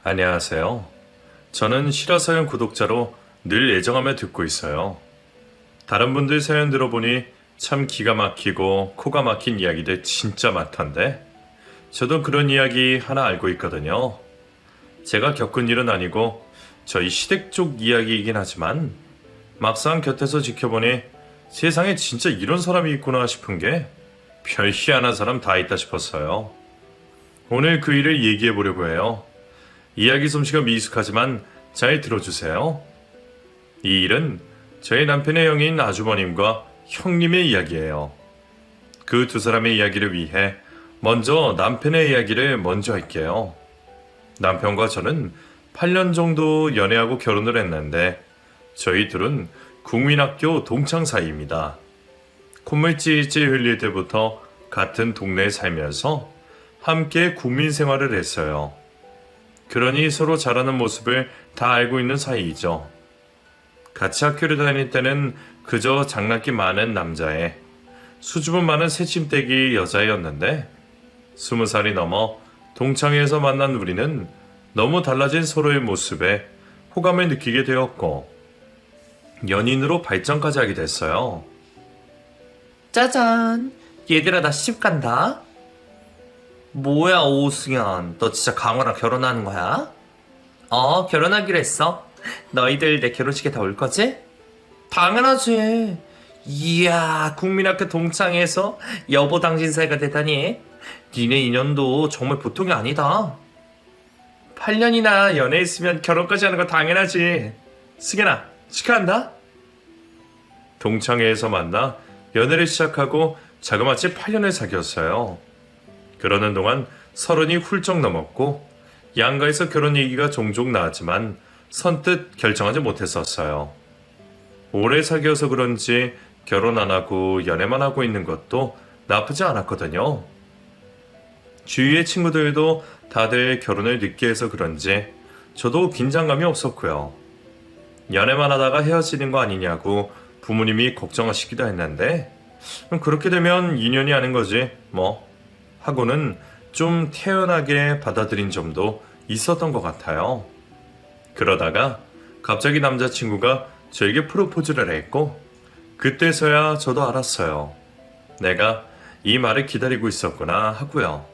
안녕하세요. 저는 실화사연 구독자로 늘 애정하며 듣고 있어요. 다른 분들 사연 들어보니 참 기가 막히고 코가 막힌 이야기들 진짜 많던데 저도 그런 이야기 하나 알고 있거든요. 제가 겪은 일은 아니고 저희 시댁 쪽 이야기이긴 하지만 막상 곁에서 지켜보니 세상에 진짜 이런 사람이 있구나 싶은 게 별 희한한 사람 다 있다 싶었어요. 오늘 그 일을 얘기해 보려고 해요. 이야기 솜씨가 미숙하지만 잘 들어주세요. 이 일은 저희 남편의 형인 아주버님과 형님의 이야기예요. 그 두 사람의 이야기를 위해 먼저 남편의 이야기를 먼저 할게요. 남편과 저는 8년 정도 연애하고 결혼을 했는데 저희 둘은 국민학교 동창 사이입니다. 콧물 찔찔 흘릴 때부터 같은 동네에 살면서 함께 국민 생활을 했어요. 그러니 서로 잘하는 모습을 다 알고 있는 사이이죠. 같이 학교를 다닐 때는 그저 장난기 많은 남자애, 수줍음 많은 새침대기 여자애였는데 20살이 넘어 동창회에서 만난 우리는 너무 달라진 서로의 모습에 호감을 느끼게 되었고 연인으로 발전까지 하게 됐어요. 짜잔. 얘들아, 나 시집 간다. 뭐야, 오승현. 너 진짜 강호랑 결혼하는 거야? 결혼하기로 했어. 너희들 내 결혼식에 다 올 거지? 당연하지. 이야, 국민학교 동창회에서 여보 당신 사이가 되다니. 니네 인연도 정말 보통이 아니다. 8년이나 연애했으면 결혼까지 하는 거 당연하지. 승현아, 축하한다. 동창회에서 만나 연애를 시작하고 자그마치 8년을 사귀었어요. 그러는 동안 30이 훌쩍 넘었고 양가에서 결혼 얘기가 종종 나왔지만 선뜻 결정하지 못했었어요. 오래 사귀어서 그런지 결혼 안 하고 연애만 하고 있는 것도 나쁘지 않았거든요. 주위의 친구들도 다들 결혼을 늦게 해서 그런지 저도 긴장감이 없었고요. 연애만 하다가 헤어지는 거 아니냐고 부모님이 걱정하시기도 했는데 그렇게 되면 인연이 아닌 거지 뭐 하고는 좀 태연하게 받아들인 점도 있었던 것 같아요. 그러다가 갑자기 남자친구가 저에게 프로포즈를 했고 그때서야 저도 알았어요. 내가 이 말을 기다리고 있었구나 하고요.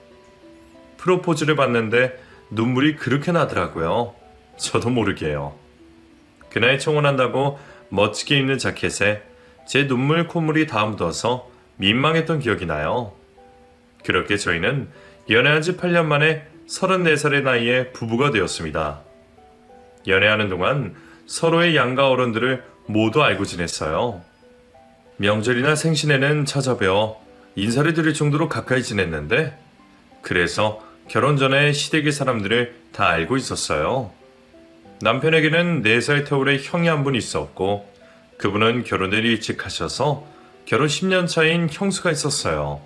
프로포즈를 받는데 눈물이 그렇게 나더라고요. 저도 모르게요. 그날 청혼한다고 멋지게 입는 자켓에 제 눈물 콧물이 다 묻어서 민망했던 기억이 나요. 그렇게 저희는 연애한 지 8년 만에 34살의 나이에 부부가 되었습니다. 연애하는 동안 서로의 양가 어른들을 모두 알고 지냈어요. 명절이나 생신에는 찾아뵈어 인사를 드릴 정도로 가까이 지냈는데 그래서 결혼 전에 시댁의 사람들을 다 알고 있었어요. 남편에게는 4살 터울의 형이 한 분 있었고 그분은 결혼을 일찍 하셔서 결혼 10년 차인 형수가 있었어요.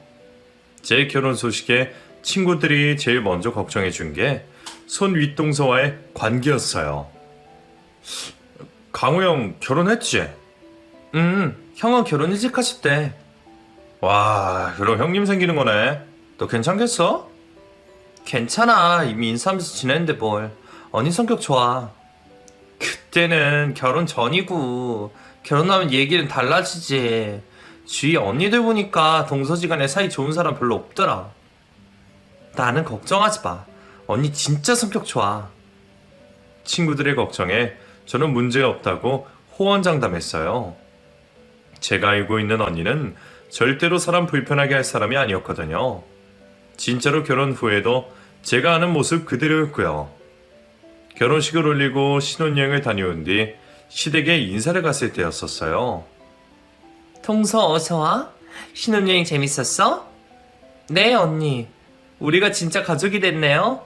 제 결혼 소식에 친구들이 제일 먼저 걱정해 준 게 손 윗동서와의 관계였어요. 강우 형 결혼했지? 형은 결혼 일찍 하셨대. 와, 그럼 형님 생기는 거네. 너 괜찮겠어? 괜찮아. 이미 인사하면서 지냈는데 뭘. 언니 성격 좋아. 그때는 결혼 전이고 결혼하면 얘기는 달라지지. 주위 언니들 보니까 동서지간에 사이 좋은 사람 별로 없더라. 나는 걱정하지 마. 언니 진짜 성격 좋아. 친구들의 걱정에 저는 문제가 없다고 호언장담했어요. 제가 알고 있는 언니는 절대로 사람 불편하게 할 사람이 아니었거든요. 진짜로 결혼 후에도 제가 아는 모습 그대로였고요. 결혼식을 올리고 신혼여행을 다녀온 뒤 시댁에 인사를 갔을 때였었어요. 동서 어서와. 신혼여행 재밌었어? 네, 언니. 우리가 진짜 가족이 됐네요.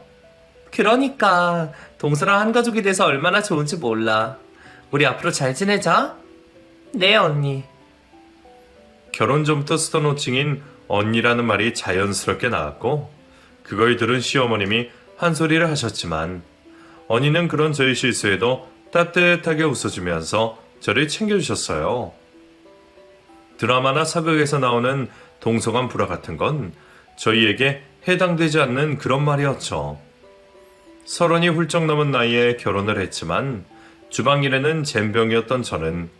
그러니까 동서랑 한 가족이 돼서 얼마나 좋은지 몰라. 우리 앞으로 잘 지내자. 네, 언니. 결혼 전부터 쓰던 호칭인 언니라는 말이 자연스럽게 나왔고 그걸 들은 시어머님이 한 소리를 하셨지만 언니는 그런 저의 실수에도 따뜻하게 웃어주면서 저를 챙겨주셨어요. 드라마나 사극에서 나오는 동서간 불화 같은 건 저희에게 해당되지 않는 그런 말이었죠. 서른이 훌쩍 넘은 나이에 결혼을 했지만 주방일에는 젬병이었던 저는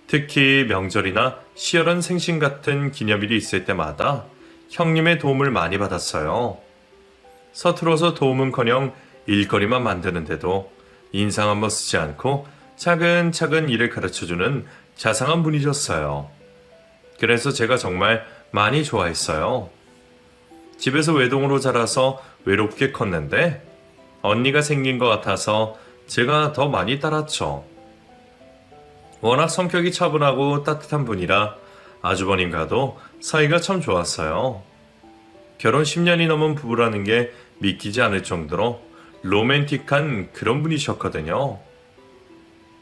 특히 명절이나 시열한 생신 같은 기념일이 있을 때마다 형님의 도움을 많이 받았어요. 서툴어서 도움은커녕 일거리만 만드는데도 인상 한번 쓰지 않고 차근차근 일을 가르쳐주는 자상한 분이셨어요. 그래서 제가 정말 많이 좋아했어요. 집에서 외동으로 자라서 외롭게 컸는데 언니가 생긴 것 같아서 제가 더 많이 따랐죠. 워낙 성격이 차분하고 따뜻한 분이라 아주버님과도 사이가 참 좋았어요. 결혼 10년이 넘은 부부라는 게 믿기지 않을 정도로 로맨틱한 그런 분이셨거든요.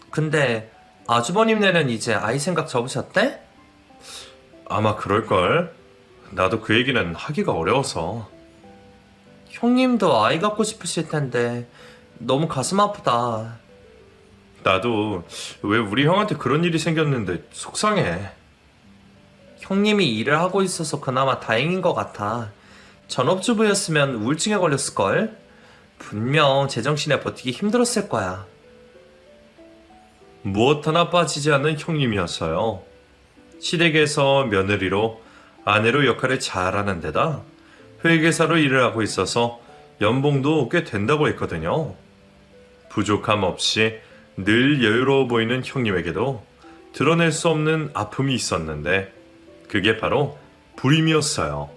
근데 아주버님네는 이제 아이 생각 접으셨대? 아마 그럴걸. 나도 그 얘기는 하기가 어려워서. 형님도 아이 갖고 싶으실 텐데 너무 가슴 아프다. 나도 왜 우리 형한테 그런 일이 생겼는데 속상해. 형님이 일을 하고 있어서 그나마 다행인 것 같아. 전업주부였으면 우울증에 걸렸을걸? 분명 제정신에 버티기 힘들었을 거야. 무엇 하나 빠지지 않는 형님이었어요. 시댁에서 며느리로 아내로 역할을 잘하는 데다 회계사로 일을 하고 있어서 연봉도 꽤 된다고 했거든요. 부족함 없이 늘 여유로워 보이는 형님에게도 드러낼 수 없는 아픔이 있었는데 그게 바로 불임이었어요.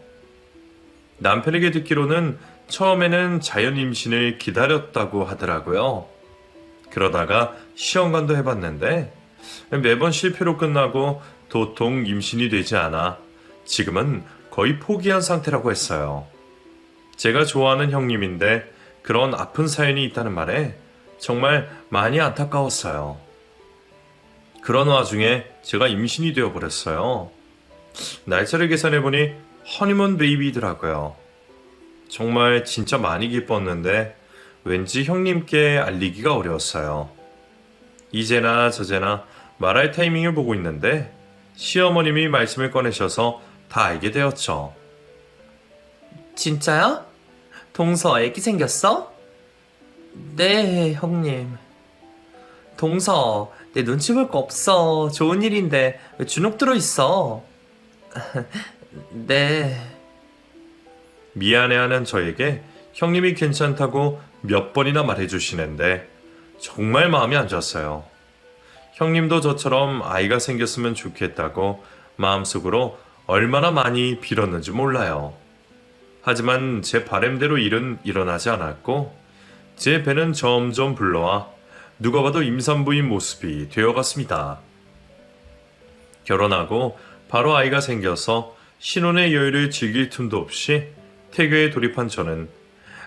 남편에게 듣기로는 처음에는 자연 임신을 기다렸다고 하더라고요. 그러다가 시험관도 해봤는데 매번 실패로 끝나고 도통 임신이 되지 않아 지금은 거의 포기한 상태라고 했어요. 제가 좋아하는 형님인데 그런 아픈 사연이 있다는 말에 정말 많이 안타까웠어요. 그런 와중에 제가 임신이 되어버렸어요. 날짜를 계산해보니 허니문 베이비더라고요. 정말 진짜 많이 기뻤는데 왠지 형님께 알리기가 어려웠어요. 이제나 저제나 말할 타이밍을 보고 있는데 시어머님이 말씀을 꺼내셔서 다 알게 되었죠. 진짜야? 동서 애기 생겼어? 네, 형님. 동서, 내 눈치 볼 거 없어. 좋은 일인데 왜 주눅 들어 있어? 네. 미안해하는 저에게 형님이 괜찮다고 몇 번이나 말해주시는데 정말 마음이 안 좋았어요. 형님도 저처럼 아이가 생겼으면 좋겠다고 마음속으로 얼마나 많이 빌었는지 몰라요. 하지만 제 바람대로 일은 일어나지 않았고 제 배는 점점 불러와 누가 봐도 임산부인 모습이 되어갔습니다. 결혼하고 바로 아이가 생겨서 신혼의 여유를 즐길 틈도 없이 태교에 돌입한 저는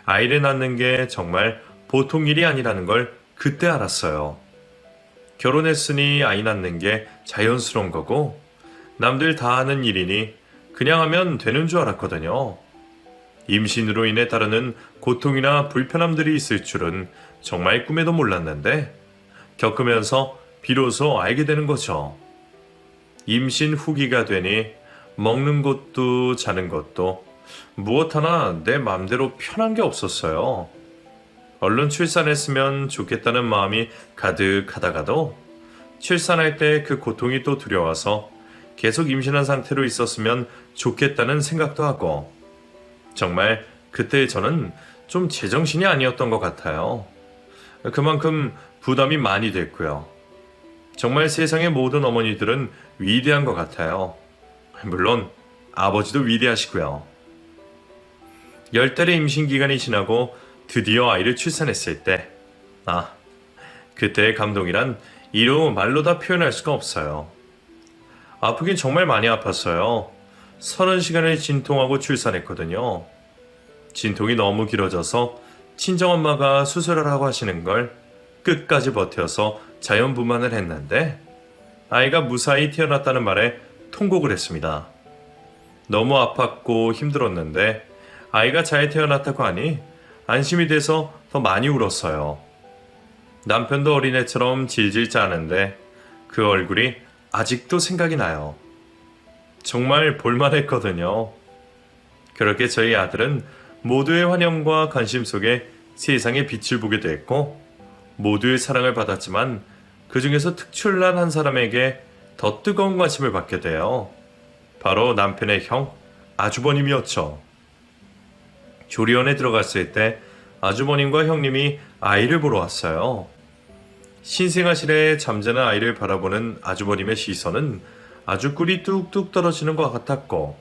아이를 낳는 게 정말 보통 일이 아니라는 걸 그때 알았어요. 결혼했으니 아이 낳는 게 자연스러운 거고 남들 다 하는 일이니 그냥 하면 되는 줄 알았거든요. 임신으로 인해 따르는 고통이나 불편함들이 있을 줄은 정말 꿈에도 몰랐는데 겪으면서 비로소 알게 되는 거죠. 임신 후기가 되니 먹는 것도 자는 것도 무엇 하나 내 맘대로 편한 게 없었어요. 얼른 출산했으면 좋겠다는 마음이 가득하다가도 출산할 때 그 고통이 또 두려워서 계속 임신한 상태로 있었으면 좋겠다는 생각도 하고 정말 그때 저는 좀 제정신이 아니었던 것 같아요. 그만큼 부담이 많이 됐고요. 정말 세상의 모든 어머니들은 위대한 것 같아요. 물론 아버지도 위대하시고요. 10달의 임신 기간이 지나고 드디어 아이를 출산했을 때 그때의 감동이란 이루 말로 다 표현할 수가 없어요. 아프긴 정말 많이 아팠어요. 30시간을 진통하고 출산했거든요. 진통이 너무 길어져서 친정엄마가 수술하라고 하시는 걸 끝까지 버텨서 자연분만을 했는데 아이가 무사히 태어났다는 말에 통곡을 했습니다. 너무 아팠고 힘들었는데 아이가 잘 태어났다고 하니 안심이 돼서 더 많이 울었어요. 남편도 어린애처럼 질질 짜는데 그 얼굴이 아직도 생각이 나요. 정말 볼만했거든요. 그렇게 저희 아들은 모두의 환영과 관심 속에 세상의 빛을 보게 됐고 모두의 사랑을 받았지만 그 중에서 특출난 한 사람에게 더 뜨거운 관심을 받게 돼요. 바로 남편의 형 아주버님이었죠. 조리원에 들어갔을 때 아주버님과 형님이 아이를 보러 왔어요. 신생아실에 잠자는 아이를 바라보는 아주버님의 시선은 아주 꿀이 뚝뚝 떨어지는 것 같았고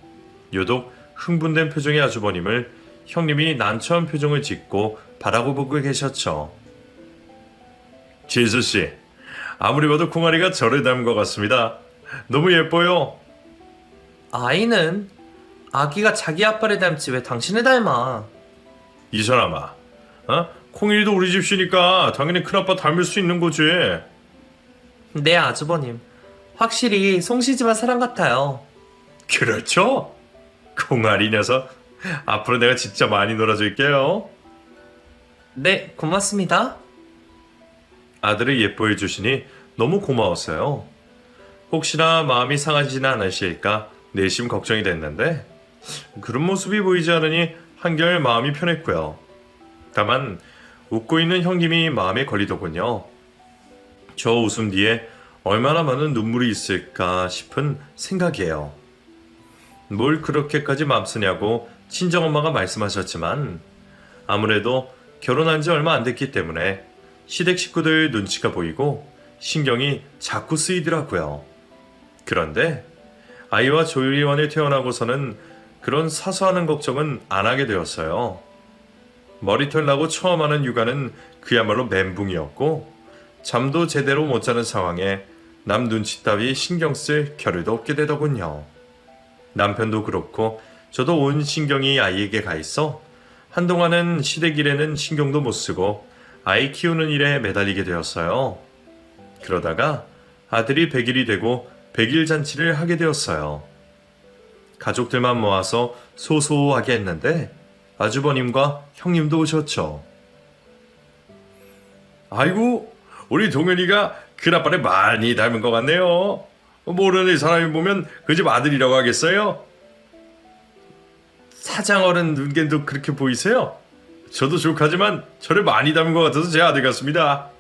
유독 흥분된 표정의 아주버님을 형님이 난처한 표정을 짓고 바라보고 계셨죠. 지수씨, 아무리 봐도 콩아리가 저를 닮은 것 같습니다. 너무 예뻐요. 아이는 아기가 자기 아빠를 닮지 왜 당신을 닮아? 이 사람아, 콩일이도 우리 집시니까 당연히 큰아빠 닮을 수 있는 거지. 네, 아주버님. 확실히 송시집안 사람 같아요. 그렇죠? 콩아리 녀석, 앞으로 내가 진짜 많이 놀아줄게요. 네, 고맙습니다. 아들을 예뻐해 주시니 너무 고마웠어요. 혹시나 마음이 상하지는 않으실까 내심 걱정이 됐는데 그런 모습이 보이지 않으니 한결 마음이 편했고요. 다만 웃고 있는 형님이 마음에 걸리더군요. 저 웃음 뒤에 얼마나 많은 눈물이 있을까 싶은 생각이에요. 뭘 그렇게까지 맘쓰냐고 친정엄마가 말씀하셨지만 아무래도 결혼한 지 얼마 안 됐기 때문에 시댁 식구들 눈치가 보이고 신경이 자꾸 쓰이더라고요. 그런데 아이와 조리원에 태어나고서는 그런 사소한 걱정은 안 하게 되었어요. 머리털 나고 처음 하는 육아는 그야말로 멘붕이었고 잠도 제대로 못 자는 상황에 남 눈치 따위 신경 쓸 겨를도 없게 되더군요. 남편도 그렇고 저도 온 신경이 아이에게 가 있어 한동안은 시댁 일에는 신경도 못 쓰고 아이 키우는 일에 매달리게 되었어요. 그러다가 아들이 100일이 되고 100일 잔치를 하게 되었어요. 가족들만 모아서 소소하게 했는데 아주버님과 형님도 오셨죠. 아이고, 우리 동현이가 큰아빠를 많이 닮은 것 같네요. 모르는 사람이 보면 그 집 아들이라고 하겠어요? 사장어른 눈겐도 그렇게 보이세요? 저도 조카지만 저를 많이 닮은 것 같아서 제 아들 같습니다.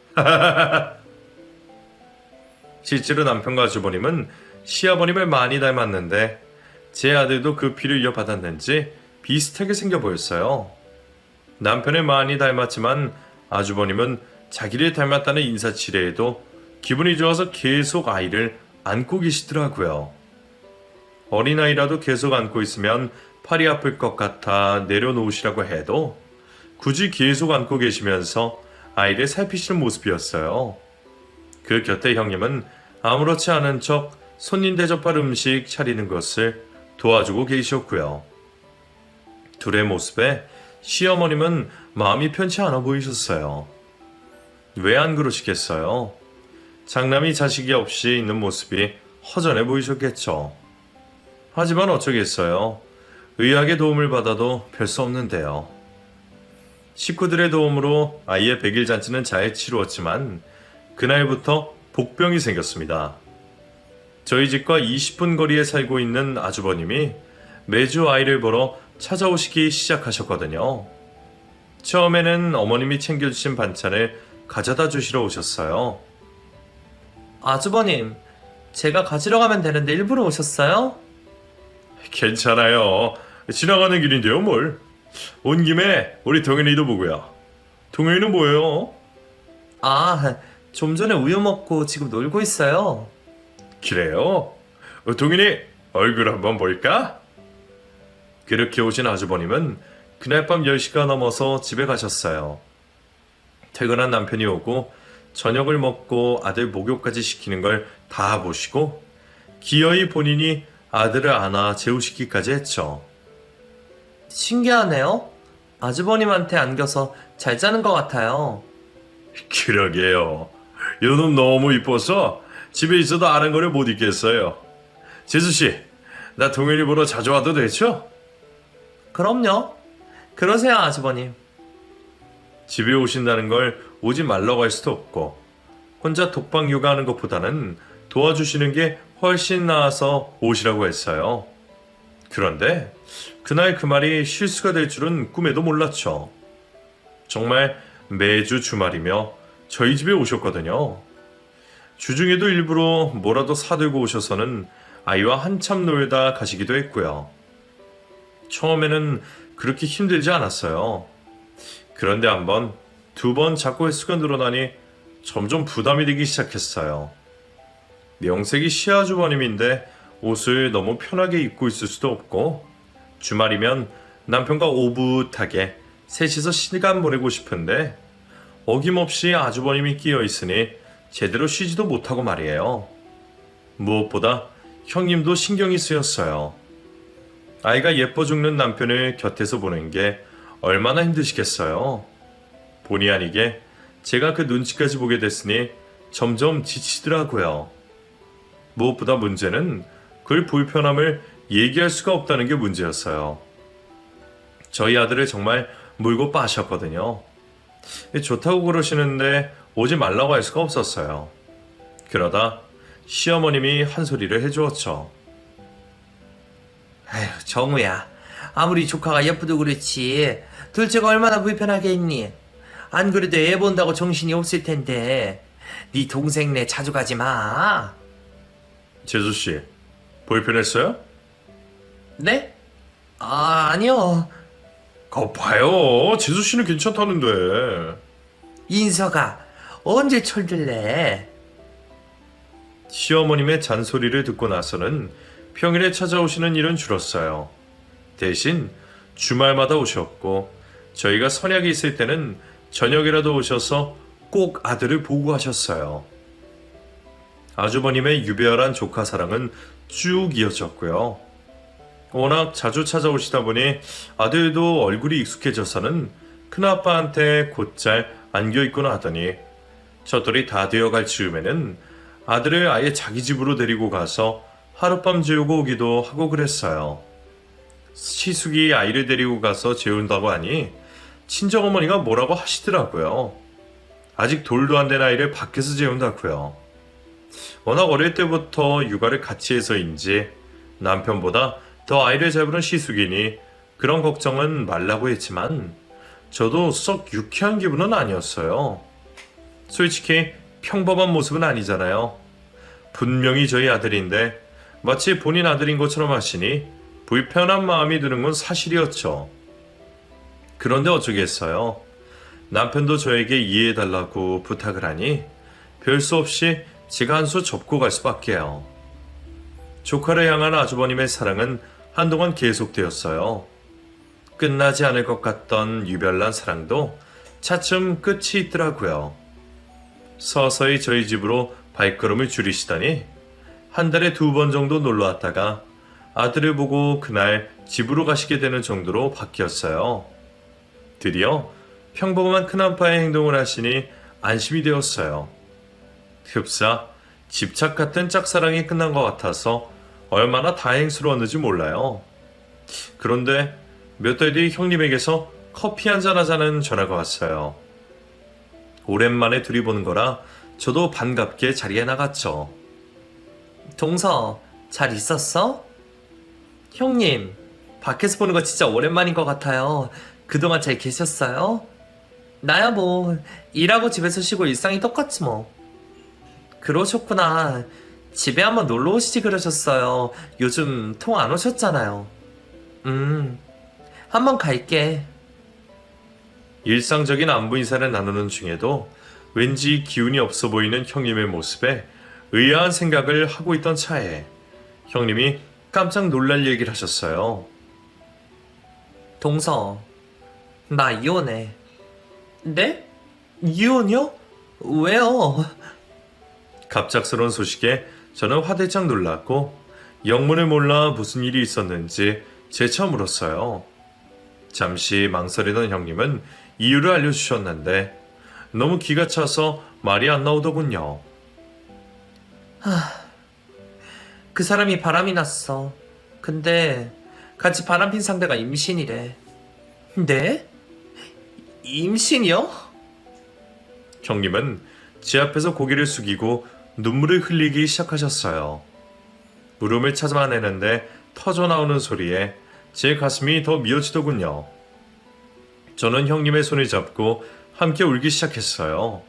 실제로 남편과 아주버님은 시아버님을 많이 닮았는데 제 아들도 그 피를 이어받았는지 비슷하게 생겨 보였어요. 남편을 많이 닮았지만 아주버님은 자기를 닮았다는 인사치레에도 기분이 좋아서 계속 아이를 안고 계시더라고요. 어린아이라도 계속 안고 있으면 팔이 아플 것 같아 내려놓으시라고 해도 굳이 계속 안고 계시면서 아이를 살피시는 모습이었어요. 그 곁에 형님은 아무렇지 않은 척 손님 대접할 음식 차리는 것을 도와주고 계셨고요. 둘의 모습에 시어머님은 마음이 편치 않아 보이셨어요. 왜 안 그러시겠어요? 장남이 자식이 없이 있는 모습이 허전해 보이셨겠죠. 하지만 어쩌겠어요. 의학의 도움을 받아도 별 수 없는데요. 식구들의 도움으로 아이의 100일 잔치는 잘 치루었지만 그날부터 복병이 생겼습니다. 저희 집과 20분 거리에 살고 있는 아주버님이 매주 아이를 보러 찾아오시기 시작하셨거든요. 처음에는 어머님이 챙겨주신 반찬을 가져다 주시러 오셨어요. 아주버님, 제가 가지러 가면 되는데 일부러 오셨어요? 괜찮아요. 지나가는 길인데요, 뭘. 온 김에 우리 동현이도 보고요. 동현이는 뭐예요? 아, 좀 전에 우유 먹고 지금 놀고 있어요. 그래요? 동현이 얼굴 한번 볼까? 그렇게 오신 아주버님은 그날 밤 10시가 넘어서 집에 가셨어요. 퇴근한 남편이 오고 저녁을 먹고 아들 목욕까지 시키는 걸 다 보시고 기어이 본인이 아들을 안아 재우시기까지 했죠. 신기하네요. 아주버님한테 안겨서 잘 자는 것 같아요. 그러게요. 요놈 너무 이뻐서 집에 있어도 아른거려 못 있겠어요. 재수씨, 나 동현이 보러 자주 와도 되죠? 그럼요. 그러세요, 아주버님. 집에 오신다는 걸 오지 말라고 할 수도 없고 혼자 독방 육아하는 것보다는 도와주시는 게 훨씬 나아서 오시라고 했어요. 그런데 그날 그 말이 실수가 될 줄은 꿈에도 몰랐죠. 정말 매주 주말이며 저희 집에 오셨거든요. 주중에도 일부러 뭐라도 사들고 오셔서는 아이와 한참 놀다 가시기도 했고요. 처음에는 그렇게 힘들지 않았어요. 그런데 한 번, 두 번 자꾸 횟수가 늘어나니 점점 부담이 되기 시작했어요. 명색이 시아주버님인데 옷을 너무 편하게 입고 있을 수도 없고, 주말이면 남편과 오붓하게 셋이서 시간 보내고 싶은데 어김없이 아주버님이 끼어 있으니 제대로 쉬지도 못하고 말이에요. 무엇보다 형님도 신경이 쓰였어요. 아이가 예뻐 죽는 남편을 곁에서 보는 게 얼마나 힘드시겠어요. 본의 아니게 제가 그 눈치까지 보게 됐으니 점점 지치더라고요. 무엇보다 문제는 그 불편함을 얘기할 수가 없다는 게 문제였어요. 저희 아들을 정말 물고 빠셨거든요. 좋다고 그러시는데 오지 말라고 할 수가 없었어요. 그러다 시어머님이 한 소리를 해주었죠. 에휴, 정우야. 아무리 조카가 예쁘도 그렇지. 둘째가 얼마나 불편하겠니? 안 그래도 애 본다고 정신이 없을 텐데. 네 동생네 자주 가지 마. 재수씨, 불편했어요? 네? 아니요. 거 봐요. 재수씨는 괜찮다는데. 인서가 언제 철들래? 시어머님의 잔소리를 듣고 나서는 평일에 찾아오시는 일은 줄었어요. 대신 주말마다 오셨고, 저희가 선약이 있을 때는 저녁이라도 오셔서 꼭 아들을 보고 가셨어요. 아주버님의 유별한 조카 사랑은 쭉 이어졌고요. 워낙 자주 찾아오시다 보니 아들도 얼굴이 익숙해져서는 큰아빠한테 곧잘 안겨있구나 하더니 저들이 다 되어갈 즈음에는 아들을 아예 자기 집으로 데리고 가서 하룻밤 재우고 오기도 하고 그랬어요. 시숙이 아이를 데리고 가서 재운다고 하니 친정어머니가 뭐라고 하시더라고요. 아직 돌도 안 된 아이를 밖에서 재운다고요. 워낙 어릴 때부터 육아를 같이 해서인지 남편보다 더 아이를 잘 보는 시숙이니 그런 걱정은 말라고 했지만 저도 썩 유쾌한 기분은 아니었어요. 솔직히 평범한 모습은 아니잖아요. 분명히 저희 아들인데 마치 본인 아들인 것처럼 하시니 불편한 마음이 드는 건 사실이었죠. 그런데 어쩌겠어요. 남편도 저에게 이해해달라고 부탁을 하니 별 수 없이 제가 한 수 접고 갈 수밖에요. 조카를 향한 아주버님의 사랑은 한동안 계속되었어요. 끝나지 않을 것 같던 유별난 사랑도 차츰 끝이 있더라고요. 서서히 저희 집으로 발걸음을 줄이시더니 한 달에 2번 정도 놀러 왔다가 아들을 보고 그날 집으로 가시게 되는 정도로 바뀌었어요. 드디어 평범한 큰아빠의 행동을 하시니 안심이 되었어요. 흡사 집착 같은 짝사랑이 끝난 것 같아서 얼마나 다행스러웠는지 몰라요. 그런데 몇 달 뒤 형님에게서 커피 한잔 하자는 전화가 왔어요. 오랜만에 둘이 보는 거라 저도 반갑게 자리에 나갔죠. 동서, 잘 있었어? 형님, 밖에서 보는 거 진짜 오랜만인 것 같아요. 그동안 잘 계셨어요? 나야 뭐 일하고 집에서 쉬고 일상이 똑같지 뭐. 그러셨구나. 집에 한번 놀러 오시지 그러셨어요. 요즘 통 안 오셨잖아요. 한번 갈게. 일상적인 안부 인사를 나누는 중에도 왠지 기운이 없어 보이는 형님의 모습에 의아한 생각을 하고 있던 차에 형님이 깜짝 놀랄 얘기를 하셨어요. 동서, 나 이혼해. 네? 이혼이요? 왜요? 갑작스러운 소식에 저는 화들짝 놀랐고 영문을 몰라 무슨 일이 있었는지 재차 물었어요. 잠시 망설이던 형님은 이유를 알려주셨는데 너무 기가 차서 말이 안 나오더군요. 그 사람이 바람이 났어. 근데 같이 바람핀 상대가 임신이래. 네? 임신이요? 형님은 제 앞에서 고개를 숙이고 눈물을 흘리기 시작하셨어요. 울음을 찾아내는데 터져나오는 소리에 제 가슴이 더 미어지더군요. 저는 형님의 손을 잡고 함께 울기 시작했어요.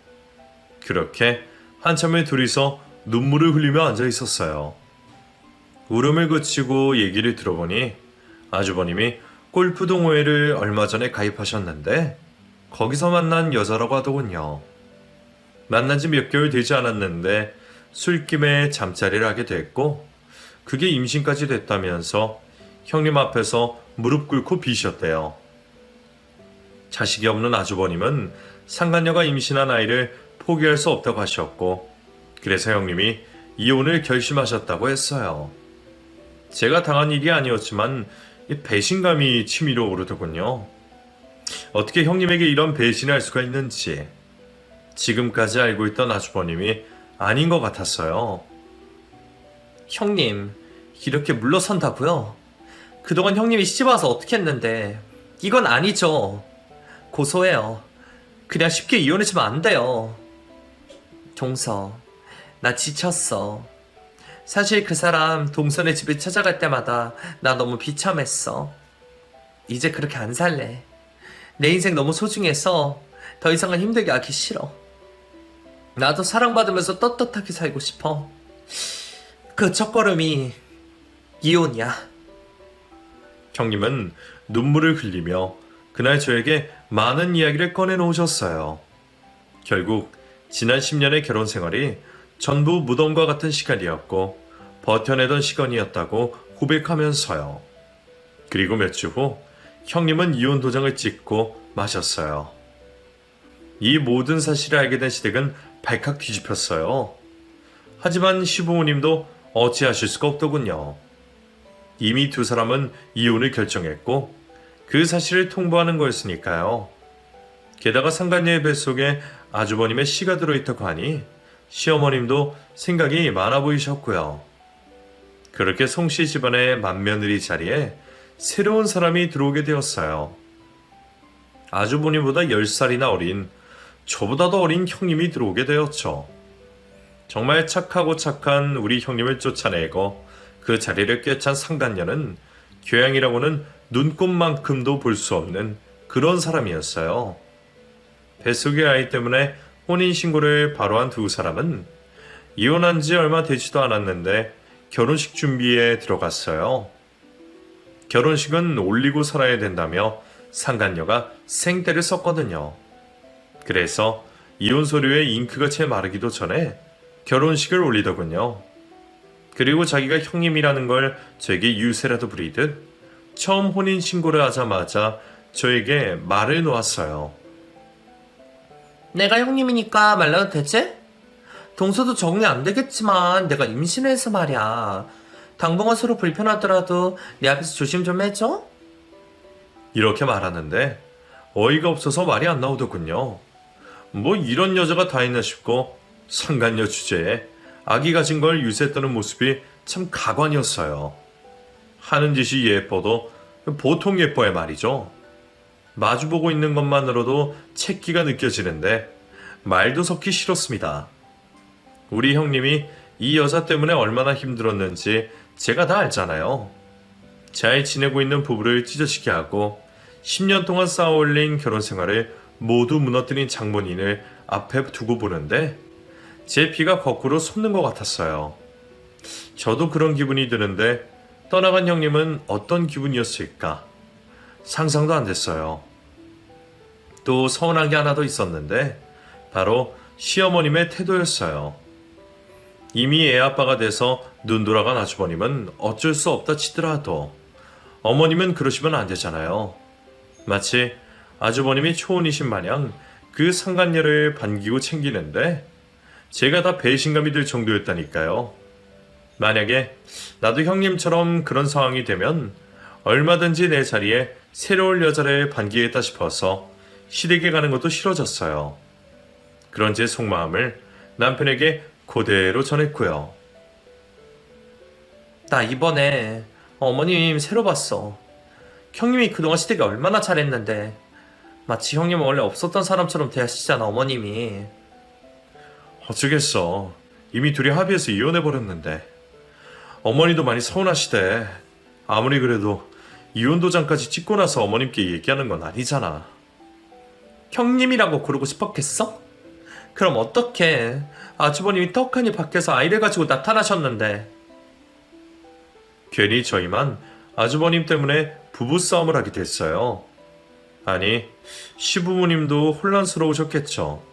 그렇게 한참을 둘이서 눈물을 흘리며 앉아 있었어요. 울음을 그치고 얘기를 들어보니 아주버님이 골프 동호회를 얼마 전에 가입하셨는데 거기서 만난 여자라고 하더군요. 만난 지 몇 개월 되지 않았는데 술김에 잠자리를 하게 됐고 그게 임신까지 됐다면서 형님 앞에서 무릎 꿇고 비셨대요. 자식이 없는 아주버님은 상간녀가 임신한 아이를 포기할 수 없다고 하셨고 그래서 형님이 이혼을 결심하셨다고 했어요. 제가 당한 일이 아니었지만 이 배신감이 치밀어 오르더군요. 어떻게 형님에게 이런 배신을 할 수가 있는지 지금까지 알고 있던 아주버님이 아닌 것 같았어요. 형님, 이렇게 물러선다고요? 그동안 형님이 시집와서 어떻게 했는데 이건 아니죠. 고소해요. 그냥 쉽게 이혼해주면 안 돼요. 동서, 나 지쳤어. 사실 그 사람 동선의 집에 찾아갈 때마다 나 너무 비참했어. 이제 그렇게 안 살래. 내 인생 너무 소중해서 더 이상은 힘들게 하기 싫어. 나도 사랑받으면서 떳떳하게 살고 싶어. 그 첫걸음이 이혼이야. 형님은 눈물을 흘리며 그날 저에게 많은 이야기를 꺼내놓으셨어요. 결국 지난 10년의 결혼 생활이 전부 무덤과 같은 시간이었고 버텨내던 시간이었다고 고백하면서요. 그리고 몇 주 후 형님은 이혼 도장을 찍고 마셨어요. 이 모든 사실을 알게 된 시댁은 발칵 뒤집혔어요. 하지만 시부모님도 어찌하실 수가 없더군요. 이미 두 사람은 이혼을 결정했고 그 사실을 통보하는 거였으니까요. 게다가 상간녀의 뱃속에 아주버님의 씨가 들어있다고 하니 시어머님도 생각이 많아 보이셨고요. 그렇게 송씨 집안의 맏며느리 자리에 새로운 사람이 들어오게 되었어요. 아주버님보다 10살이나 어린 저보다도 어린 형님이 들어오게 되었죠. 정말 착하고 착한 우리 형님을 쫓아내고 그 자리를 꿰찬 상간녀는 교양이라고는 눈꼽만큼도 볼 수 없는 그런 사람이었어요. 뱃속의 아이 때문에 혼인신고를 바로 한 두 사람은 이혼한 지 얼마 되지도 않았는데 결혼식 준비에 들어갔어요. 결혼식은 올리고 살아야 된다며 상간녀가 생떼를 썼거든요. 그래서 이혼 서류에 잉크가 채 마르기도 전에 결혼식을 올리더군요. 그리고 자기가 형님이라는 걸 저에게 유세라도 부리듯 처음 혼인신고를 하자마자 저에게 말을 놓았어요. 내가 형님이니까 말라도 되지? 동서도 적응이 안 되겠지만 내가 임신해서 말이야. 당분간 서로 불편하더라도 내 앞에서 조심 좀 해줘? 이렇게 말하는데 어이가 없어서 말이 안 나오더군요. 뭐 이런 여자가 다 있나 싶고 상간녀 주제에 아기 가진 걸 유세 떠는 모습이 참 가관이었어요. 하는 짓이 예뻐도 보통 예뻐야 말이죠. 마주보고 있는 것만으로도 채기가 느껴지는데 말도 섞기 싫었습니다. 우리 형님이 이 여자 때문에 얼마나 힘들었는지 제가 다 알잖아요. 잘 지내고 있는 부부를 찢어지게 하고 10년 동안 쌓아올린 결혼 생활을 모두 무너뜨린 장본인을 앞에 두고 보는데 제 피가 거꾸로 솟는 것 같았어요. 저도 그런 기분이 드는데 떠나간 형님은 어떤 기분이었을까? 상상도 안 됐어요. 또 서운한 게 하나 더 있었는데 바로 시어머님의 태도였어요. 이미 애아빠가 돼서 눈 돌아간 아주버님은 어쩔 수 없다 치더라도 어머님은 그러시면 안 되잖아요. 마치 아주버님이 초혼이신 마냥 그 상간녀를 반기고 챙기는데 제가 다 배신감이 들 정도였다니까요. 만약에 나도 형님처럼 그런 상황이 되면 얼마든지 내 자리에 새로운 여자를 반기겠다 싶어서 시댁에 가는 것도 싫어졌어요. 그런 제 속마음을 남편에게 그대로 전했고요. 나 이번에 어머님 새로 봤어. 형님이 그동안 시댁에 얼마나 잘했는데 마치 형님은 원래 없었던 사람처럼 대하시잖아 어머님이. 어쩌겠어. 이미 둘이 합의해서 이혼해버렸는데 어머니도 많이 서운하시대. 아무리 그래도 이혼 도장까지 찍고 나서 어머님께 얘기하는 건 아니잖아. 형님이라고 부르고 싶었겠어? 그럼 어떡해. 아주버님이 떡하니 밖에서 아이를 가지고 나타나셨는데. 괜히 저희만 아주버님 때문에 부부싸움을 하게 됐어요. 아니, 시부모님도 혼란스러우셨겠죠.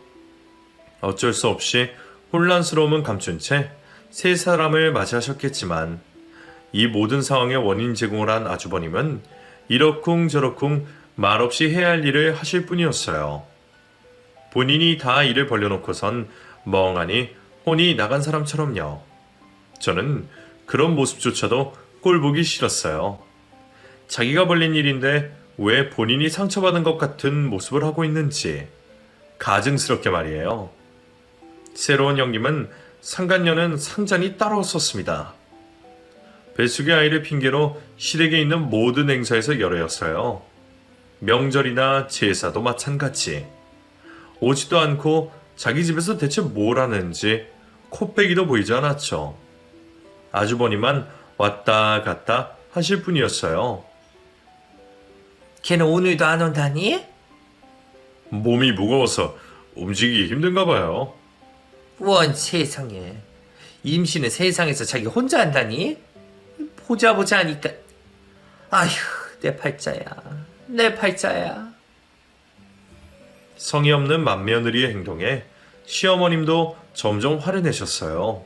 어쩔 수 없이 혼란스러움은 감춘 채 세 사람을 맞이하셨겠지만 이 모든 상황의 원인 제공을 한 아주버님은 이러쿵저러쿵 말없이 해야 할 일을 하실 뿐이었어요. 본인이 다 일을 벌려놓고선 멍하니 혼이 나간 사람처럼요. 저는 그런 모습조차도 꼴보기 싫었어요. 자기가 벌린 일인데 왜 본인이 상처받은 것 같은 모습을 하고 있는지 가증스럽게 말이에요. 새로운 형님은 상간녀는 상잔이 따로 섰습니다. 뱃속의 아이를 핑계로 시댁에 있는 모든 행사에서 열애였어요. 명절이나 제사도 마찬가지. 오지도 않고 자기 집에서 대체 뭘 하는지 코빼기도 보이지 않았죠. 아주버님만 왔다 갔다 하실 뿐이었어요. 걔는 오늘도 안 온다니? 몸이 무거워서 움직이기 힘든가 봐요. 원 세상에. 임신은 세상에서 자기 혼자 한다니? 보자 하니까. 아휴, 내 팔자야. 내 팔자야. 성의 없는 맏며느리의 행동에 시어머님도 점점 화를 내셨어요.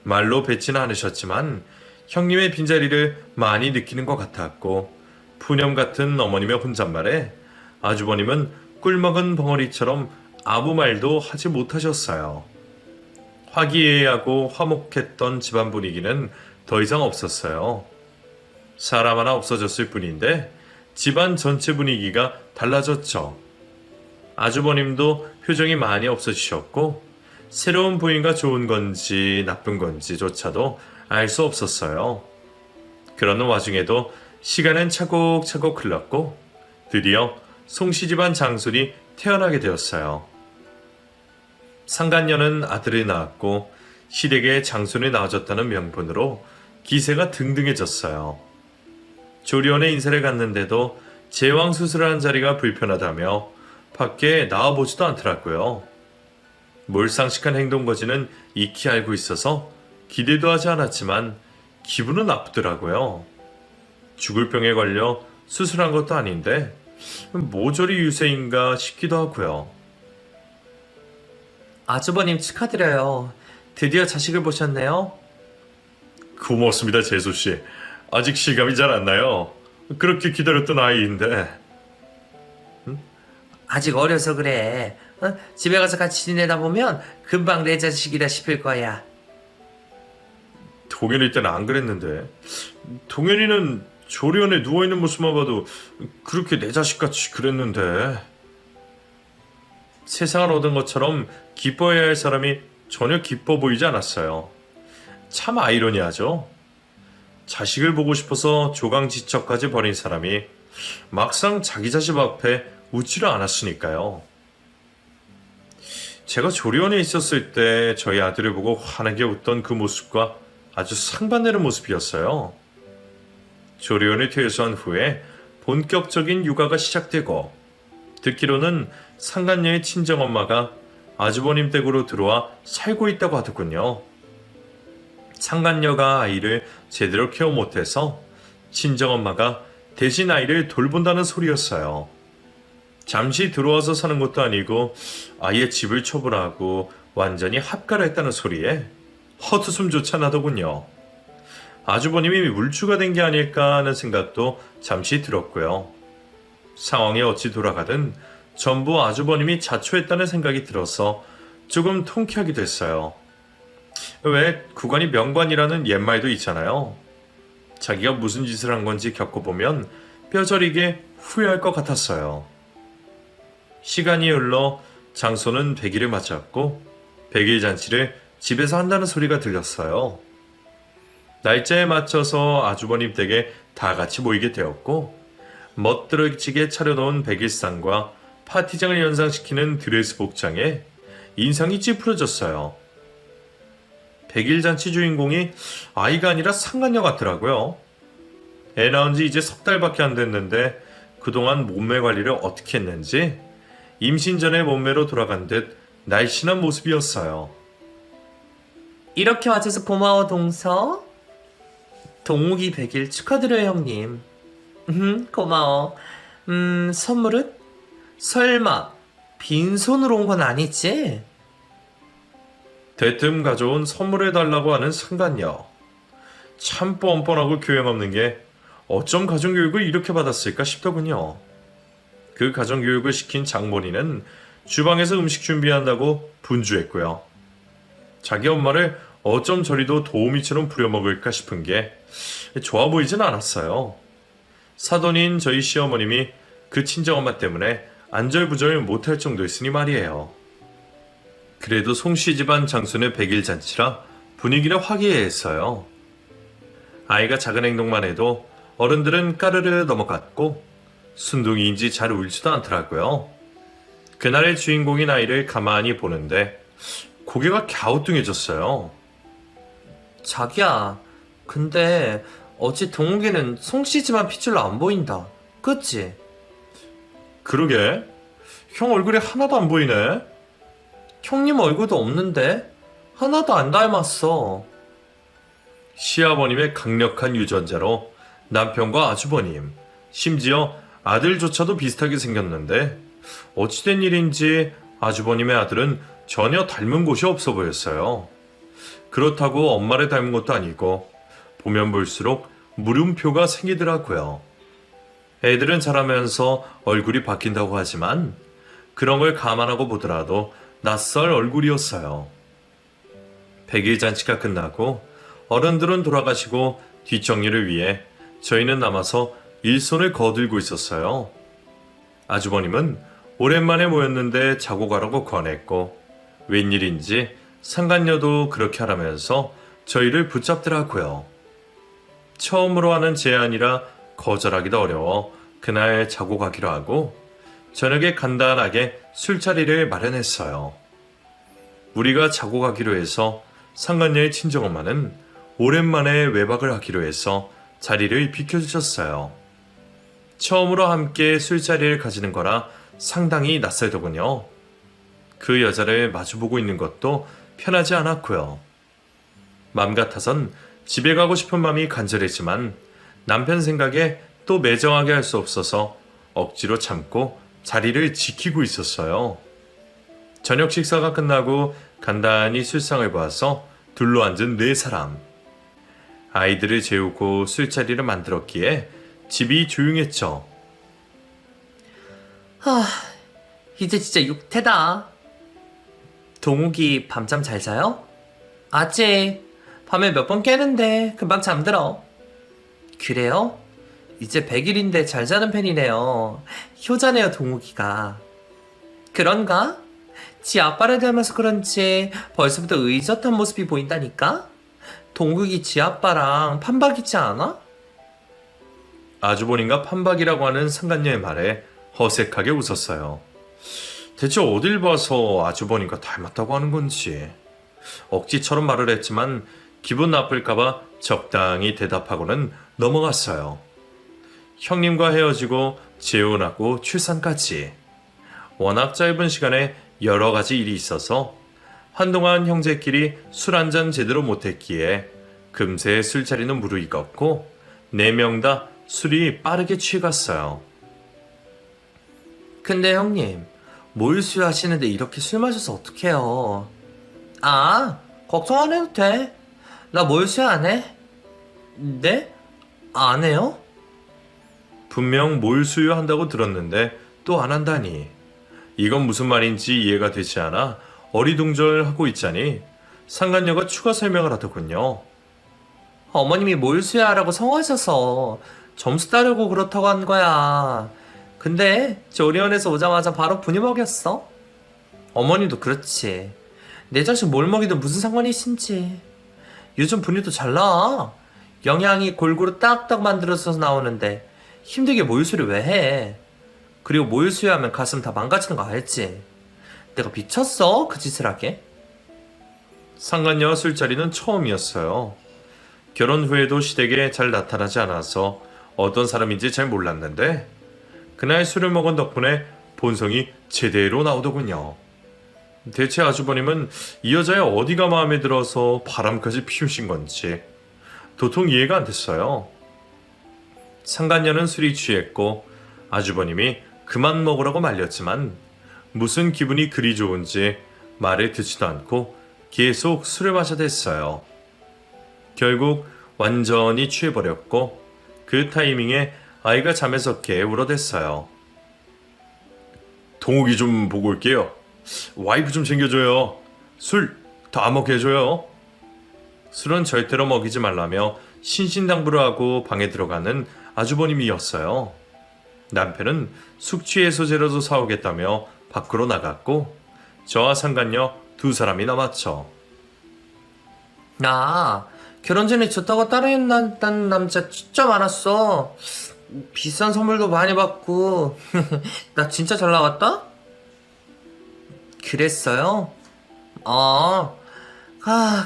말로 뱉지는 않으셨지만 형님의 빈자리를 많이 느끼는 것 같았고 푸념 같은 어머님의 혼잣말에 아주버님은 꿀먹은 벙어리처럼 아무 말도 하지 못하셨어요. 화기애애하고 화목했던 집안 분위기는 더 이상 없었어요. 사람 하나 없어졌을 뿐인데 집안 전체 분위기가 달라졌죠. 아주버님도 표정이 많이 없어지셨고 새로운 부인가 좋은 건지 나쁜 건지조차도 알 수 없었어요. 그러는 와중에도 시간은 차곡차곡 흘렀고 드디어 송씨 집안 장손이 태어나게 되었어요. 상간녀는 아들을 낳았고 시댁에 장손이 낳아졌다는 명분으로 기세가 등등해졌어요. 조리원에 인사를 갔는데도 제왕 수술을 한 자리가 불편하다며 밖에 나와보지도 않더라고요. 몰상식한 행동 거지는 익히 알고 있어서 기대도 하지 않았지만 기분은 나쁘더라고요. 죽을 병에 걸려 수술한 것도 아닌데 모조리 유세인가 싶기도 하고요. 아주버님 축하드려요. 드디어 자식을 보셨네요. 고맙습니다, 재수씨. 아직 실감이 잘 안 나요. 그렇게 기다렸던 아이인데. 아직 어려서 그래. 집에 가서 같이 지내다 보면 금방 내 자식이라 싶을 거야. 동현이 때는 안 그랬는데. 동현이는 조리원에 누워있는 모습만 봐도 그렇게 내 자식같이 그랬는데. 세상을 얻은 것처럼 기뻐해야 할 사람이 전혀 기뻐 보이지 않았어요. 참 아이러니하죠. 자식을 보고 싶어서 조강지척까지 벌인 사람이 막상 자기 자식 앞에 웃지를 않았으니까요. 제가 조리원에 있었을 때 저희 아들을 보고 환하게 웃던 그 모습과 아주 상반되는 모습이었어요. 조리원을 퇴소한 후에 본격적인 육아가 시작되고 듣기로는 상간녀의 친정엄마가 아주버님 댁으로 들어와 살고 있다고 하더군요. 상간녀가 아이를 제대로 케어 못해서 친정엄마가 대신 아이를 돌본다는 소리였어요. 잠시 들어와서 사는 것도 아니고 아예 집을 처분하고 완전히 합가를 했다는 소리에 헛웃음조차 나더군요. 아주버님이 물주가 된 게 아닐까 하는 생각도 잠시 들었고요. 상황이 어찌 돌아가든 전부 아주버님이 자초했다는 생각이 들어서 조금 통쾌하게 됐어요. 왜 구관이 명관이라는 옛말도 있잖아요. 자기가 무슨 짓을 한 건지 겪어보면 뼈저리게 후회할 것 같았어요. 시간이 흘러 장소는 100일을 맞았고 100일 잔치를 집에서 한다는 소리가 들렸어요. 날짜에 맞춰서 아주버님 댁에 다 같이 모이게 되었고 멋들어지게 차려놓은 백일상과 파티장을 연상시키는 드레스 복장에 인상이 찌푸려졌어요. 백일잔치 주인공이 아이가 아니라 상간녀 같더라고요. 애 낳은 지 이제 석 달밖에 안 됐는데 그동안 몸매 관리를 어떻게 했는지 임신 전의 몸매로 돌아간 듯 날씬한 모습이었어요. 이렇게 와줘서 고마워, 동서. 동욱이 100일 축하드려요, 형님. 고마워. 선물은? 설마 빈손으로 온 건 아니지? 대뜸 가져온 선물해달라고 하는 상간녀. 참 뻔뻔하고 교양 없는 게 어쩜 가정교육을 이렇게 받았을까 싶더군요. 그 가정교육을 시킨 장모니는 주방에서 음식 준비한다고 분주했고요. 자기 엄마를 어쩜 저리도 도우미처럼 부려먹을까 싶은 게 좋아 보이진 않았어요. 사돈인 저희 시어머님이 그 친정엄마 때문에 안절부절 못할 정도였으니 말이에요. 그래도 송씨 집안 장수는 100일 잔치라 분위기는 화기애애했어요. 아이가 작은 행동만 해도 어른들은 까르르 넘어갔고 순둥이인지 잘 울지도 않더라고요. 그날의 주인공인 아이를 가만히 보는데 고개가 갸우뚱해졌어요. 자기야, 근데 어찌 동욱이는 송씨 집안 핏줄로 안 보인다. 그치? 그러게, 형 얼굴이 하나도 안 보이네. 형님 얼굴도 없는데? 하나도 안 닮았어. 시아버님의 강력한 유전자로 남편과 아주버님, 심지어 아들조차도 비슷하게 생겼는데 어찌된 일인지 아주버님의 아들은 전혀 닮은 곳이 없어 보였어요. 그렇다고 엄마를 닮은 것도 아니고 보면 볼수록 물음표가 생기더라고요. 애들은 자라면서 얼굴이 바뀐다고 하지만 그런 걸 감안하고 보더라도 낯설 얼굴이었어요. 100일 잔치가 끝나고 어른들은 돌아가시고 뒷정리를 위해 저희는 남아서 일손을 거들고 있었어요. 아주버님은 오랜만에 모였는데 자고 가라고 권했고 웬일인지 상간녀도 그렇게 하라면서 저희를 붙잡더라고요. 처음으로 하는 제안이라 거절하기도 어려워 그날 자고 가기로 하고 저녁에 간단하게 술자리를 마련했어요. 우리가 자고 가기로 해서 상간녀의 친정엄마는 오랜만에 외박을 하기로 해서 자리를 비켜주셨어요. 처음으로 함께 술자리를 가지는 거라 상당히 낯설더군요. 그 여자를 마주보고 있는 것도 편하지 않았고요. 맘 같아선 집에 가고 싶은 마음이 간절했지만 남편 생각에 또 매정하게 할 수 없어서 억지로 참고 자리를 지키고 있었어요. 저녁 식사가 끝나고 간단히 술상을 보아서 둘러앉은 네 사람. 아이들을 재우고 술자리를 만들었기에 집이 조용했죠. 이제 진짜 육태다. 동욱이 밤잠 잘 자요? 아직 밤에 몇 번 깨는데 금방 잠들어. 그래요? 이제 100일인데 잘 자는 편이네요. 효자네요, 동욱이가. 그런가? 지 아빠를 닮아서 그런지 벌써부터 의젓한 모습이 보인다니까? 동욱이 지 아빠랑 판박이지 않아? 아주버님과 판박이라고 하는 상간녀의 말에 허색하게 웃었어요. 대체 어딜 봐서 아주버님과 닮았다고 하는 건지. 억지처럼 말을 했지만 기분 나쁠까봐 적당히 대답하고는 넘어갔어요. 형님과 헤어지고 재혼하고 출산까지. 워낙 짧은 시간에 여러 가지 일이 있어서 한동안 형제끼리 술 한잔 제대로 못했기에 금세 술자리는 무르익었고 4명 다 술이 빠르게 취해갔어요. 근데 형님, 몰수 하시는데 이렇게 술 마셔서 어떡해요? 아, 걱정 안 해도 돼. 나 몰수 안 해. 네? 안 해요? 분명 몰수유한다고 들었는데 또 안 한다니. 이건 무슨 말인지 이해가 되지 않아 어리둥절하고 있자니 상간녀가 추가 설명을 하더군요. 어머님이 몰수야라고 성하셔서 점수 따려고 그렇다고 한 거야. 근데 조리원에서 오자마자 바로 분유 먹였어. 어머님도 그렇지. 내 자식 뭘 먹이든 무슨 상관이 있인지. 요즘 분유도 잘 나와. 영양이 골고루 딱딱 만들어서 나오는데 힘들게 모유수를 왜 해? 그리고 모유수유하면 가슴 다 망가지는 거 알지? 내가 미쳤어? 그 짓을 하게? 상간녀와 술자리는 처음이었어요. 결혼 후에도 시댁에 잘 나타나지 않아서 어떤 사람인지 잘 몰랐는데 그날 술을 먹은 덕분에 본성이 제대로 나오더군요. 대체 아주버님은 이 여자의 어디가 마음에 들어서 바람까지 피우신 건지 도통 이해가 안 됐어요. 상간녀는 술이 취했고 아주버님이 그만 먹으라고 말렸지만 무슨 기분이 그리 좋은지 말을 듣지도 않고 계속 술을 마셔댔어요. 결국 완전히 취해버렸고 그 타이밍에 아이가 잠에서 깨 울어댔어요. 동욱이 좀 보고 올게요. 와이프 좀 챙겨줘요. 술 더 안 먹게 해줘요. 술은 절대로 먹이지 말라며 신신당부를 하고 방에 들어가는 아주버님이었어요. 남편은 숙취 해소제로도 사오겠다며 밖으로 나갔고 저와 상간녀 두 사람이 남았죠. 나 결혼 전에 좋다고 따라했다는 남자 진짜 많았어. 비싼 선물도 많이 받고 나 진짜 잘 나왔다? 그랬어요?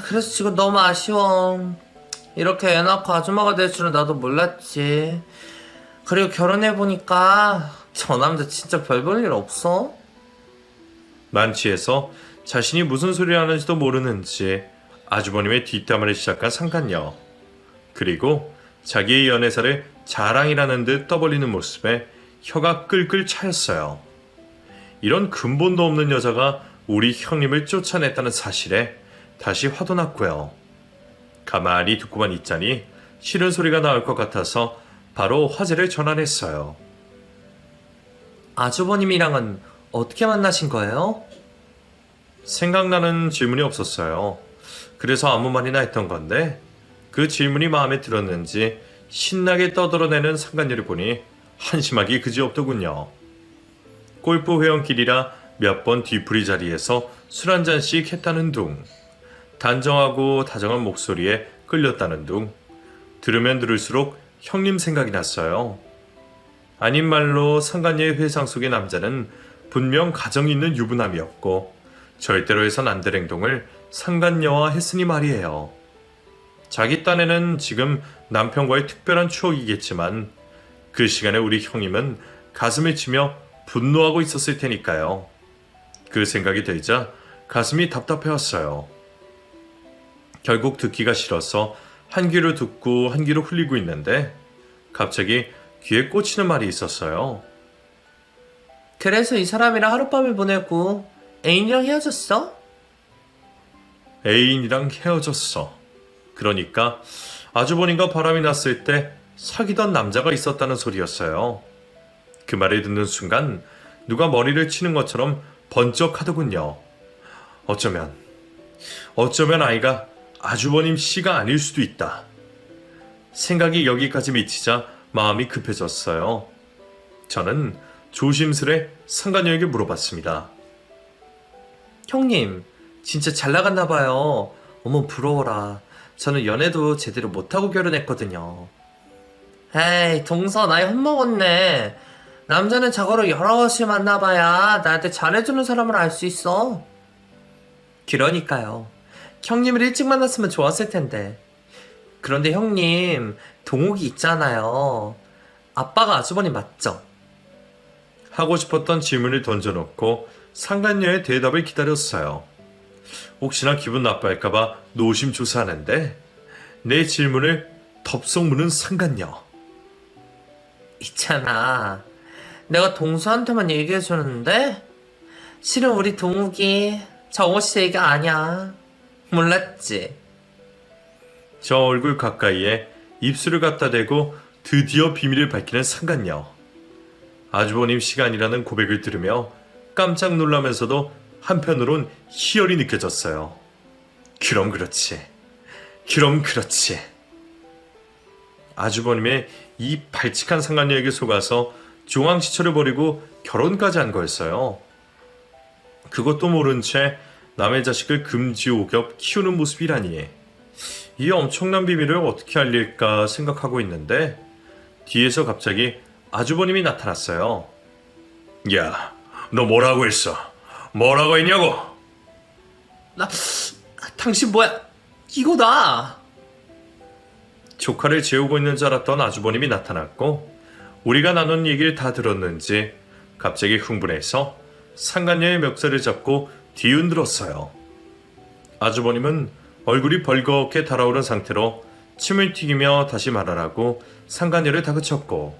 그래서 지금 너무 아쉬워. 이렇게 애 낳고 아줌마가 될 줄은 나도 몰랐지. 그리고 결혼해보니까 저 남자 진짜 별 볼 일 없어. 만취해서 자신이 무슨 소리를 하는지도 모르는지 아주버님의 뒷담화를 시작한 상간녀. 그리고 자기의 연애사를 자랑이라는 듯 떠벌리는 모습에 혀가 끌끌 차였어요. 이런 근본도 없는 여자가 우리 형님을 쫓아냈다는 사실에 다시 화도 났고요. 가만히 듣고만 있자니 싫은 소리가 나올 것 같아서 바로 화제를 전환했어요. 아주버님이랑은 어떻게 만나신 거예요? 생각나는 질문이 없었어요. 그래서 아무 말이나 했던 건데 그 질문이 마음에 들었는지 신나게 떠들어내는 상간녀를 보니 한심하기 그지없더군요. 골프 회원길이라 몇 번 뒤풀이 자리에서 술 한 잔씩 했다는 둥, 단정하고 다정한 목소리에 끌렸다는 둥, 들으면 들을수록 형님 생각이 났어요. 아닌 말로 상간녀의 회상 속의 남자는 분명 가정이 있는 유부남이었고 절대로 해선 안 될 행동을 상간녀와 했으니 말이에요. 자기 딴에는 지금 남편과의 특별한 추억이겠지만 그 시간에 우리 형님은 가슴을 치며 분노하고 있었을 테니까요. 그 생각이 들자 가슴이 답답해왔어요. 결국 듣기가 싫어서 한 귀로 듣고 한 귀로 흘리고 있는데 갑자기 귀에 꽂히는 말이 있었어요. 그래서 이 사람이랑 하룻밤을 보내고 애인이랑 헤어졌어? 애인이랑 헤어졌어. 그러니까 아주버님과 바람이 났을 때 사귀던 남자가 있었다는 소리였어요. 그 말을 듣는 순간 누가 머리를 치는 것처럼 번쩍하더군요. 어쩌면 아이가 아주버님 씨가 아닐 수도 있다. 생각이 여기까지 미치자 마음이 급해졌어요. 저는 조심스레 상간녀에게 물어봤습니다. 형님, 진짜 잘 나갔나 봐요. 어머, 부러워라. 저는 연애도 제대로 못하고 결혼했거든요. 에이, 동서 나이 헛먹었네. 남자는 자고로 여러 번씩 만나봐야 나한테 잘해주는 사람을 알 수 있어. 그러니까요. 형님을 일찍 만났으면 좋았을 텐데. 그런데 형님, 동욱이 있잖아요. 아빠가 아주버님 맞죠? 하고 싶었던 질문을 던져놓고 상간녀의 대답을 기다렸어요. 혹시나 기분 나빠할까봐 노심초사하는데 내 질문을 덥석 무는 상간녀. 있잖아. 내가 동수한테만 얘기해줬는데 실은 우리 동욱이 정호 씨 얘기가 아니야. 몰랐지? 저 얼굴 가까이에 입술을 갖다 대고 드디어 비밀을 밝히는 상간녀. 아주버님 시간이라는 고백을 들으며 깜짝 놀라면서도 한편으론 희열이 느껴졌어요. 그럼 그렇지. 아주버님의 이 발칙한 상간녀에게 속아서 중앙지처를 버리고 결혼까지 한 거였어요. 그것도 모른 채 남의 자식을 금지옥엽 키우는 모습이라니. 이 엄청난 비밀을 어떻게 알릴까 생각하고 있는데 뒤에서 갑자기 아주버님이 나타났어요. 야, 너 뭐라고 했어? 뭐라고 했냐고? 당신 뭐야? 이거다! 조카를 재우고 있는 줄 알았던 아주버님이 나타났고 우리가 나눈 얘기를 다 들었는지 갑자기 흥분해서 상간녀의 멱살을 잡고 뒤흔들었어요. 아주버님은 얼굴이 벌겋게 달아오른 상태로 침을 튀기며 다시 말하라고 상간녀를 다그쳤고,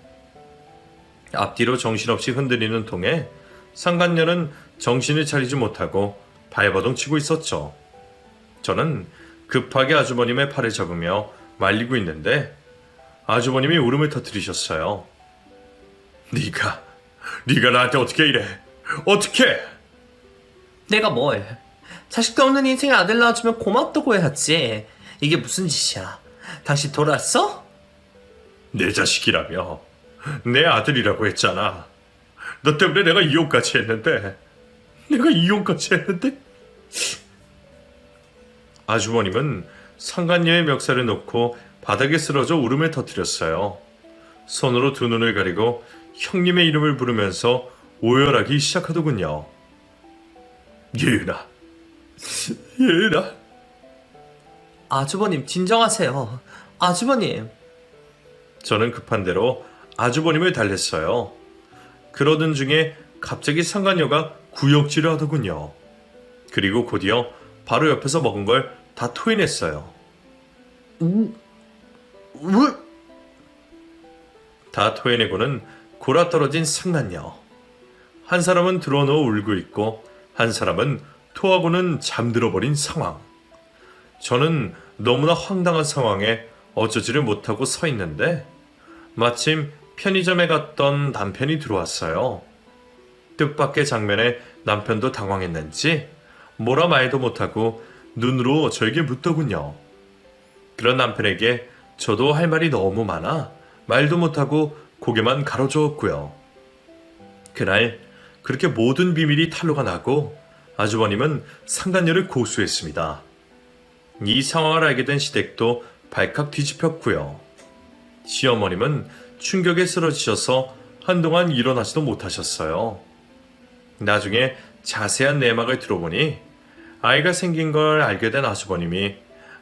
앞뒤로 정신없이 흔들리는 통에 상간녀는 정신을 차리지 못하고 발버둥 치고 있었죠. 저는 급하게 아주버님의 팔을 잡으며 말리고 있는데 아주버님이 울음을 터뜨리셨어요. 네가 나한테 어떻게 이래? 어떻게? 내가 뭘? 자식도 없는 인생에 아들 낳아주면 고맙다고 해야지. 이게 무슨 짓이야? 당신 돌아왔어? 내 자식이라며. 내 아들이라고 했잖아. 너 때문에 내가 이혼까지 했는데. 아주버님은 상간녀의 멱살을 놓고 바닥에 쓰러져 울음을 터뜨렸어요. 손으로 두 눈을 가리고 형님의 이름을 부르면서 오열하기 시작하더군요. 예은아. 아주버님 진정하세요. 아주버님. 저는 급한 대로 아주버님을 달랬어요. 그러던 중에 갑자기 상간녀가 구역질을 하더군요. 그리고 곧이어 바로 옆에서 먹은 걸 다 토해냈어요. 다 토해내고는 골아떨어진 상간녀. 한 사람은 드러누워 울고 있고 한 사람은 토하고는 잠들어버린 상황. 저는 너무나 황당한 상황에 어쩌지를 못하고 서 있는데 마침 편의점에 갔던 남편이 들어왔어요. 뜻밖의 장면에 남편도 당황했는지 뭐라 말도 못하고 눈으로 저에게 묻더군요. 그런 남편에게 저도 할 말이 너무 많아 말도 못하고 고개만 가로저었고요. 그날 그렇게 모든 비밀이 탄로가 나고 아주버님은 상간녀를 고소했습니다. 이 상황을 알게 된 시댁도 발칵 뒤집혔고요. 시어머님은 충격에 쓰러지셔서 한동안 일어나지도 못하셨어요. 나중에 자세한 내막을 들어보니 아이가 생긴 걸 알게 된 아주버님이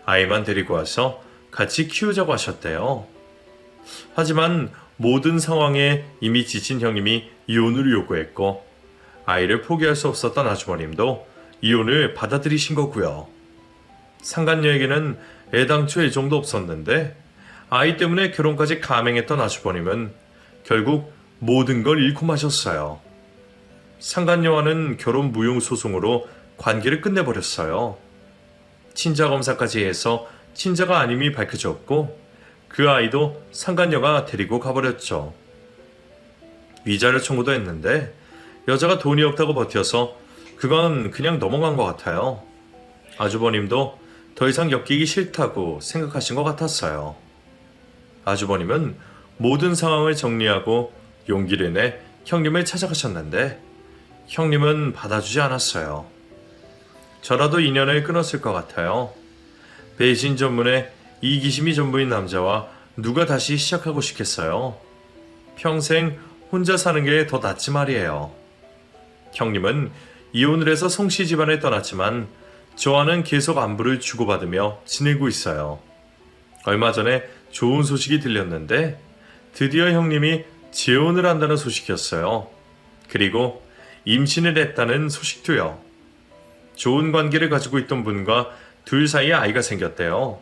아이만 데리고 와서 같이 키우자고 하셨대요. 하지만 모든 상황에 이미 지친 형님이 이혼을 요구했고 아이를 포기할 수 없었던 아주버님도 이혼을 받아들이신 거고요. 상간녀에게는 애당초 애정도 없었는데 아이 때문에 결혼까지 감행했던 아주버님은 결국 모든 걸 잃고 마셨어요. 상간녀와는 결혼 무용 소송으로 관계를 끝내버렸어요. 친자 검사까지 해서 친자가 아님이 밝혀졌고 그 아이도 상간녀가 데리고 가버렸죠. 위자료 청구도 했는데 여자가 돈이 없다고 버텨서 그건 그냥 넘어간 것 같아요. 아주버님도 더 이상 엮이기 싫다고 생각하신 것 같았어요. 아주버님은 모든 상황을 정리하고 용기를 내 형님을 찾아가셨는데 형님은 받아주지 않았어요. 저라도 인연을 끊었을 것 같아요. 배신 전문에 이기심이 전부인 남자와 누가 다시 시작하고 싶겠어요. 평생 혼자 사는 게 더 낫지 말이에요. 형님은 이혼을 해서 송씨 집안을 떠났지만 저와는 계속 안부를 주고받으며 지내고 있어요. 얼마 전에 좋은 소식이 들렸는데 드디어 형님이 재혼을 한다는 소식이었어요. 그리고 임신을 했다는 소식도요. 좋은 관계를 가지고 있던 분과 둘 사이에 아이가 생겼대요.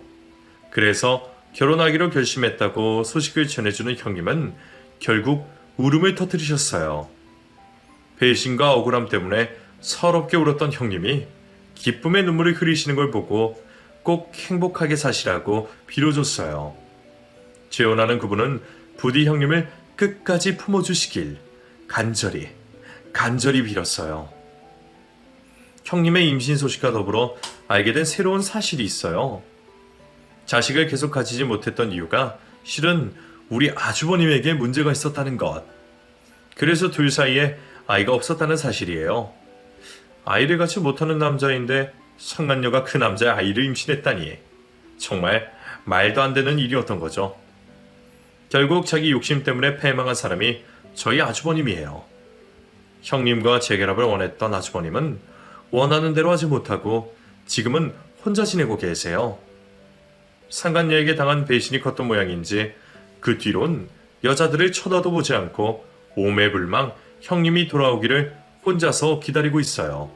그래서 결혼하기로 결심했다고 소식을 전해주는 형님은 결국 울음을 터뜨리셨어요. 배신과 억울함 때문에 서럽게 울었던 형님이 기쁨의 눈물을 흐리시는 걸 보고 꼭 행복하게 사시라고 빌어줬어요. 재혼하는 그분은 부디 형님을 끝까지 품어주시길 간절히 빌었어요. 형님의 임신 소식과 더불어 알게 된 새로운 사실이 있어요. 자식을 계속 가지지 못했던 이유가 실은 우리 아주버님에게 문제가 있었다는 것. 그래서 둘 사이에 아이가 없었다는 사실이에요. 아이를 갖지 못하는 남자인데 상간녀가 그 남자의 아이를 임신했다니. 정말 말도 안 되는 일이었던 거죠. 결국 자기 욕심 때문에 패망한 사람이 저희 아주버님이에요. 형님과 재결합을 원했던 아주버님은 원하는 대로 하지 못하고 지금은 혼자 지내고 계세요. 상간녀에게 당한 배신이 컸던 모양인지 그 뒤론 여자들을 쳐다도 보지 않고 오매불망 형님이 돌아오기를 혼자서 기다리고 있어요.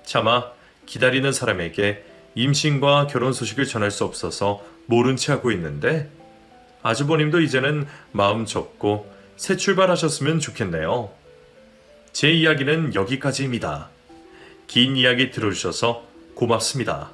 차마 기다리는 사람에게 임신과 결혼 소식을 전할 수 없어서 모른 체 하고 있는데 아주버님도 이제는 마음 접고 새 출발하셨으면 좋겠네요. 제 이야기는 여기까지입니다. 긴 이야기 들어주셔서 고맙습니다.